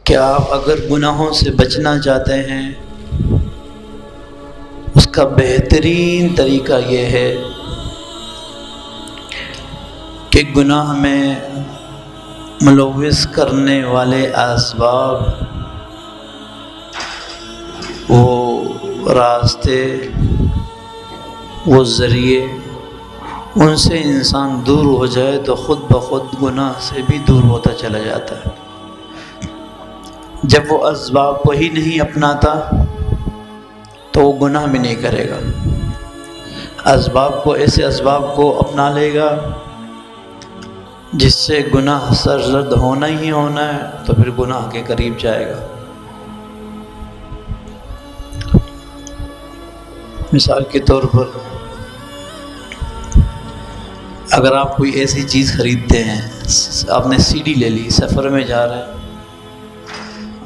کہ آپ اگر گناہوں سے بچنا چاہتے ہیں، اس کا بہترین طریقہ یہ ہے کہ گناہ میں ملوث کرنے والے اسباب، وہ راستے، وہ ذریعے، ان سے انسان دور ہو جائے تو خود بخود گناہ سے بھی دور ہوتا چلا جاتا ہے۔ جب وہ اسباب کو ہی نہیں اپناتا تو وہ گناہ بھی نہیں کرے گا۔ ایسے اسباب کو اپنا لے گا جس سے گناہ سرزد ہونا ہی ہونا ہے، تو پھر گناہ کے قریب جائے گا۔ مثال کے طور پر اگر آپ کوئی ایسی چیز خریدتے ہیں، آپ نے سی ڈی لے لی، سفر میں جا رہے ہیں،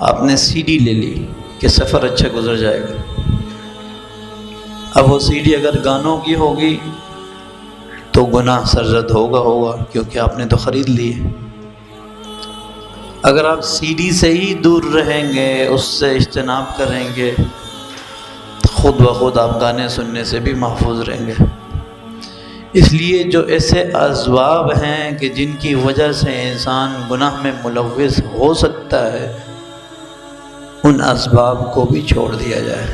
آپ نے سی ڈی لے لی کہ سفر اچھا گزر جائے گا۔ اب وہ سی ڈی اگر گانوں کی ہوگی تو گناہ سرزد ہوگا کیونکہ آپ نے تو خرید لی ہے۔ اگر آپ سی ڈی سے ہی دور رہیں گے، اس سے اجتناب کریں گے، تو خود بخود آپ گانے سننے سے بھی محفوظ رہیں گے۔ اس لیے جو ایسے اسباب ہیں کہ جن کی وجہ سے انسان گناہ میں ملوث ہو سکتا ہے، ان اسباب کو بھی چھوڑ دیا جائے۔